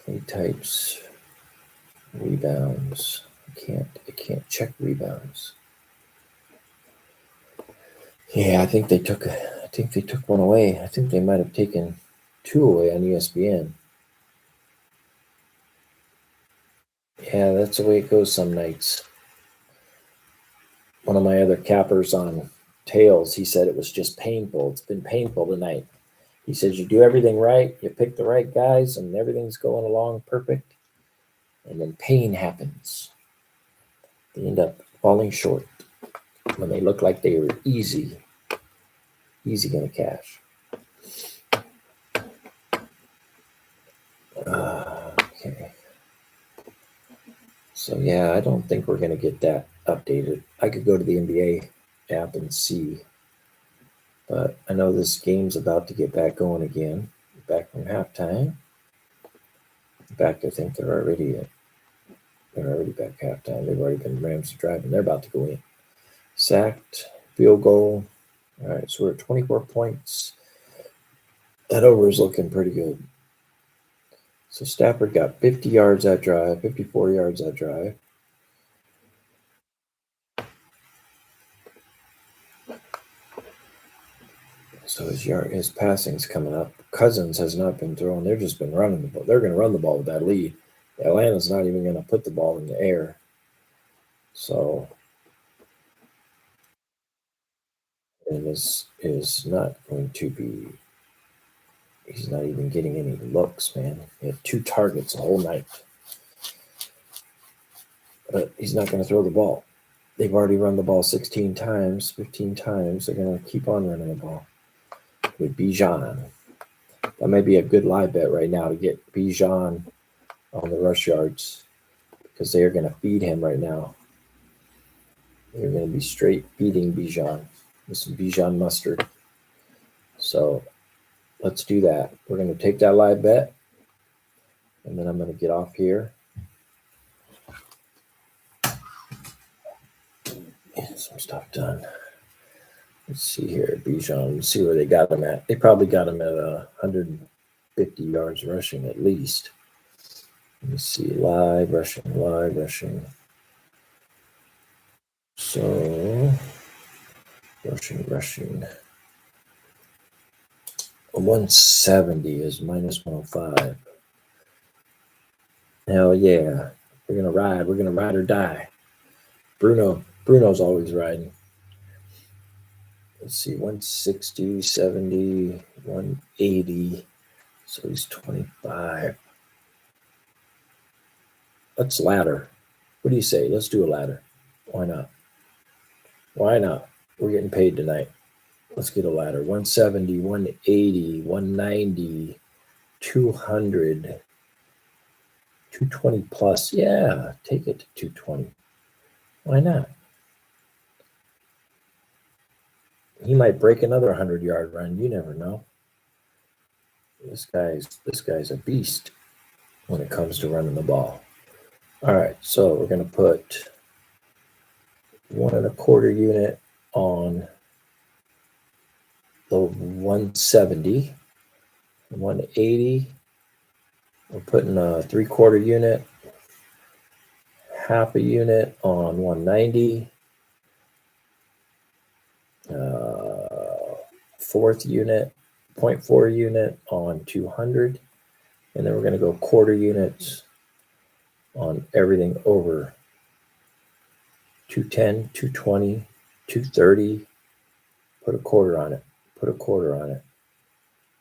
Speaker 1: Play types, rebounds. I can't check rebounds. Yeah, I think they took one away. I think they might have taken 2 away on ESPN. Yeah, that's the way it goes some nights. One of my other cappers on Tails, he said it was just painful. It's been painful tonight. He says you do everything right, you pick the right guys, and everything's going along perfect. And then pain happens. They end up falling short when they look like they were easy going to cash. Okay. So yeah, I don't think we're going to get that updated. I could go to the NBA app and see. But I know this game's about to get back going again. Back from halftime. In fact, I think they're already back halftime. They've already been Rams driving. They're about to go in. Sacked, field goal. All right, so we're at 24 points. That over is looking pretty good. So Stafford got 50 yards that drive, 54 yards that drive. So his passing's coming up. Cousins has not been throwing. They've just been running the ball. They're going to run the ball with that lead. Atlanta's not even going to put the ball in the air. So it is not going to be. He's not even getting any looks, man. He had 2 targets the whole night. But he's not going to throw the ball. They've already run the ball 16 times, 15 times. They're going to keep on running the ball with Bijan. That might be a good live bet right now to get Bijan on the rush yards because they are going to feed him right now. They're going to be straight feeding Bijan with some Bijan mustard. So let's do that. We're going to take that live bet, and then I'm going to get off here. Get some stuff done. Let's see here, Bijan. Let's see where they got him at. They probably got him at 150 yards rushing at least. Let me see. Live rushing. So, rushing. 170 is minus 105. Hell yeah. We're going to ride. We're going to ride or die. Bruno's always riding. Let's see, 160, 70, 180. So he's 25. Let's ladder. What do you say? Let's do a ladder. Why not? We're getting paid tonight. Let's get a ladder. 170, 180, 190, 200, 220 plus. Yeah, take it to 220. Why not? He might break another 100-yard run. You never know. This guy's a beast when it comes to running the ball. All right, so we're going to put 1 1/4 unit on the 170, 180. We're putting a 3/4 unit, half a unit on 190, 1/4 unit, 0.4 unit on 200, and then we're going to go 1/4 units on everything over 210, 220, 230. Put a quarter on it.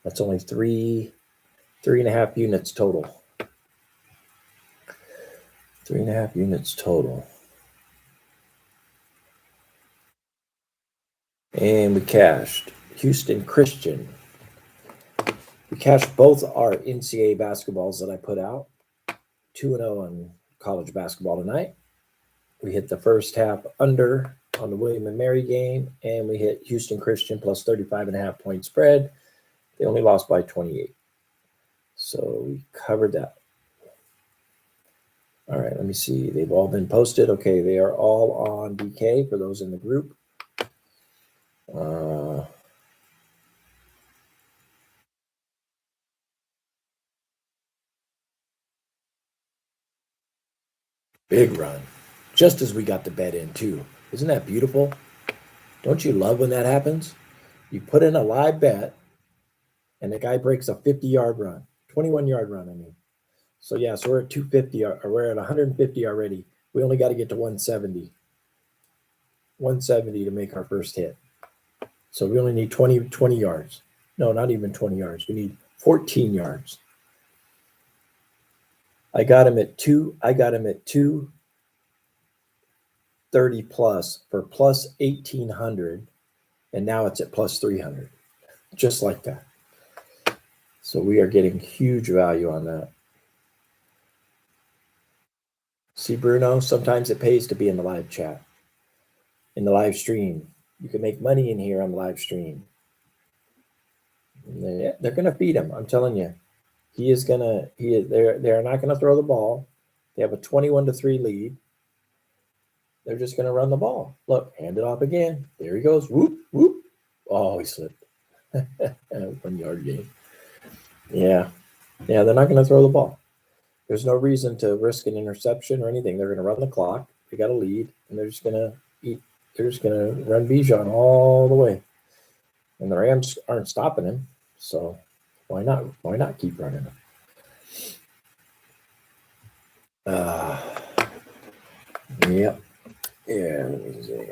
Speaker 1: That's only 3.5 units total. 3.5 units total. And we cashed Houston Christian. We cashed both our NCAA basketballs that I put out. 2-0 on college basketball tonight. We hit the first half under on the William and Mary game, and we hit Houston Christian plus 35.5 point spread. They only lost by 28. So we covered that. All right, let me see. They've all been posted. Okay, they are all on DK for those in the group. Big run. Just as we got the bet in, too. Isn't that beautiful? Don't you love when that happens? You put in a live bet, and the guy breaks a 50-yard run. 21-yard run, I mean. So, yeah, so we're at 250. Or we're at 150 already. We only got to get to 170. 170 to make our first hit. So we only need 20 yards. No, not even 20 yards. We need 14 yards. I got him at 230 plus for plus 1,800, and now it's at plus 300, just like that. So we are getting huge value on that. See, Bruno, sometimes it pays to be in the live chat, in the live stream. You can make money in here on the live stream. They're going to feed him. I'm telling you. They're not going to throw the ball. They have a 21-3 lead. They're just going to run the ball. Look, hand it off again. There he goes. Whoop, whoop. Oh, he slipped. 1 yard gain. Yeah. Yeah, they're not going to throw the ball. There's no reason to risk an interception or anything. They're going to run the clock. They got a lead, and they're just going to eat. They're just going to run Bijan all the way, and the Rams aren't stopping him. So why not? Why not keep running him? Yep. Yeah. Let me see.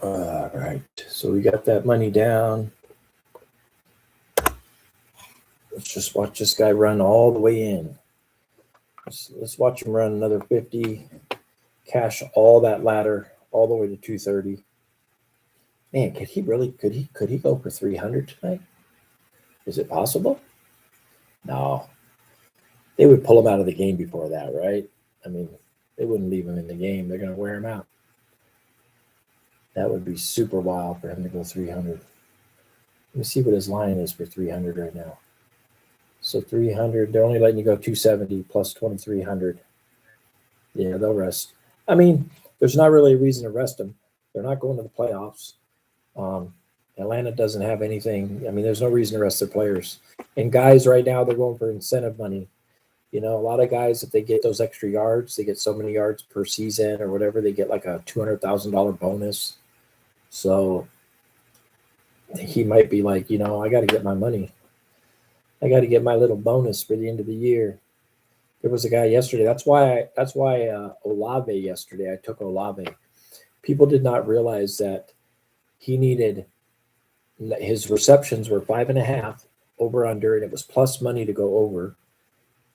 Speaker 1: All right. So we got that money down. Let's just watch this guy run all the way in. Let's watch him run another 50, cash all that ladder all the way to 230. Man, could he go for 300 tonight? Is it possible? No. They would pull him out of the game before that, right? I mean, they wouldn't leave him in the game. They're going to wear him out. That would be super wild for him to go 300. Let me see what his line is for 300 right now. So 300, they're only letting you go 270 plus 2,300. Yeah, they'll rest. I mean, there's not really a reason to rest them. They're not going to the playoffs. Atlanta doesn't have anything. I mean, there's no reason to rest their players. And guys right now, they're going for incentive money. You know, a lot of guys, if they get those extra yards, they get so many yards per season or whatever, they get like a $200,000 bonus. So he might be like, you know, I got to get my money. I got to get my little bonus for the end of the year. There was a guy yesterday. That's why Olave yesterday. I took Olave. People did not realize that he needed his receptions were 5.5 over under, and it was plus money to go over,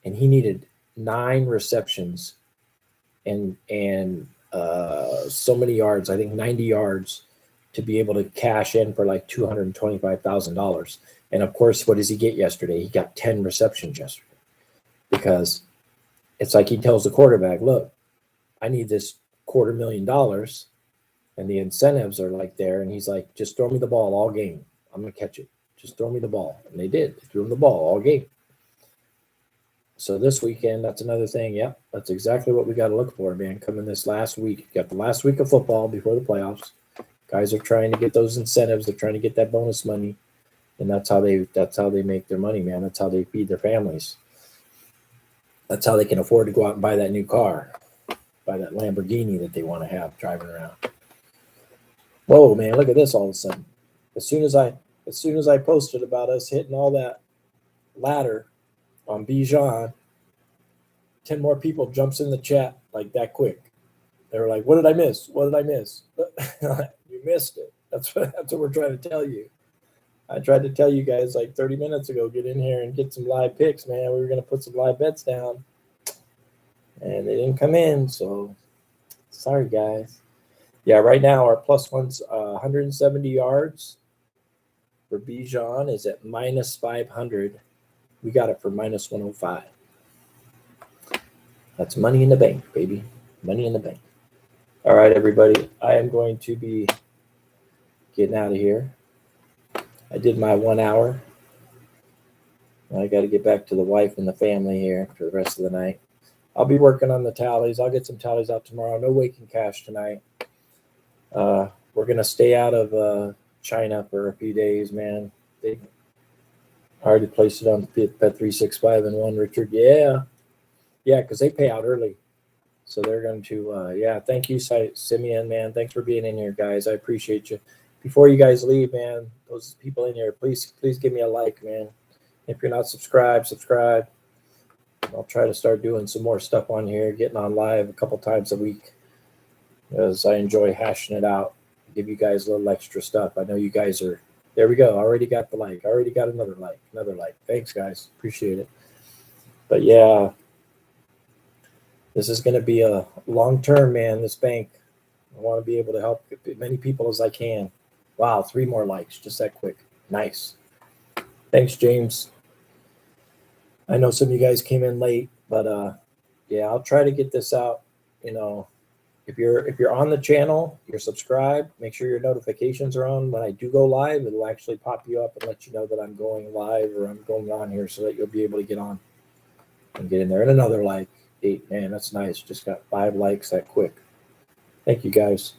Speaker 1: and he needed 9 receptions and so many yards. I think 90 yards to be able to cash in for like $225,000. And of course, what does he get yesterday? He got 10 receptions yesterday because it's like he tells the quarterback, look, I need this $250,000 and the incentives are like there. And he's like, just throw me the ball all game. I'm going to catch it. Just throw me the ball. And they did. They threw him the ball all game. So this weekend, that's another thing. Yep, that's exactly what we got to look for, man. Coming this last week. You got the last week of football before the playoffs. Guys are trying to get those incentives. They're trying to get that bonus money. And that's how they make their money, man. That's how they feed their families. That's how they can afford to go out and buy that new car, buy that Lamborghini that they want to have driving around. Whoa, man, look at this all of a sudden. As soon as I posted about us hitting all that ladder on Bijan, 10 more people jumps in the chat like that quick. They were like, what did I miss? What did I miss? You missed it. That's what we're trying to tell you. I tried to tell you guys like 30 minutes ago, get in here and get some live picks, man. We were going to put some live bets down. And they didn't come in, so sorry, guys. Yeah, right now our plus one's 170 yards for Bijan is at minus 500. We got it for minus 105. That's money in the bank, baby. Money in the bank. All right, everybody. I am going to be getting out of here. I did my 1 hour. I got to get back to the wife and the family here for the rest of the night. I'll be working on the tallies. I'll get some tallies out tomorrow. No waking cash tonight. We're going to stay out of China for a few days, man. They already placed it on Bet365 and 1, Richard. Yeah, because they pay out early. So they're going to, thank you, Simeon, man. Thanks for being in here, guys. I appreciate you. Before you guys leave, man, those people in here, please give me a like, man. If you're not subscribed, subscribe. I'll try to start doing some more stuff on here, getting on live a couple times a week because I enjoy hashing it out, give you guys a little extra stuff. I know you guys are There we go. Already got the like. Already got another like. Another like. Thanks, guys. Appreciate it. But yeah, this is going to be a long term, man. This bank. I want to be able to help as many people as I can. Wow, 3 more likes just that quick. Nice. Thanks, James. I know some of you guys came in late, but yeah, I'll try to get this out. You know, if you're on the channel, you're subscribed, make sure your notifications are on. When I do go live, it'll actually pop you up and let you know that I'm going live or I'm going on here so that you'll be able to get on and get in there. And another like 8. Man, that's nice. Just got 5 likes that quick. Thank you, guys.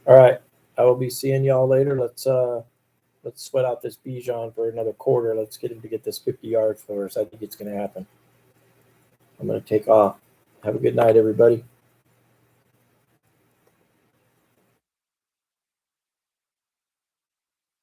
Speaker 1: All right. I will be seeing y'all later. Let's sweat out this Bijan for another quarter. Let's get him to get this 50 yards for us. I think it's going to happen. I'm going to take off. Have a good night, everybody.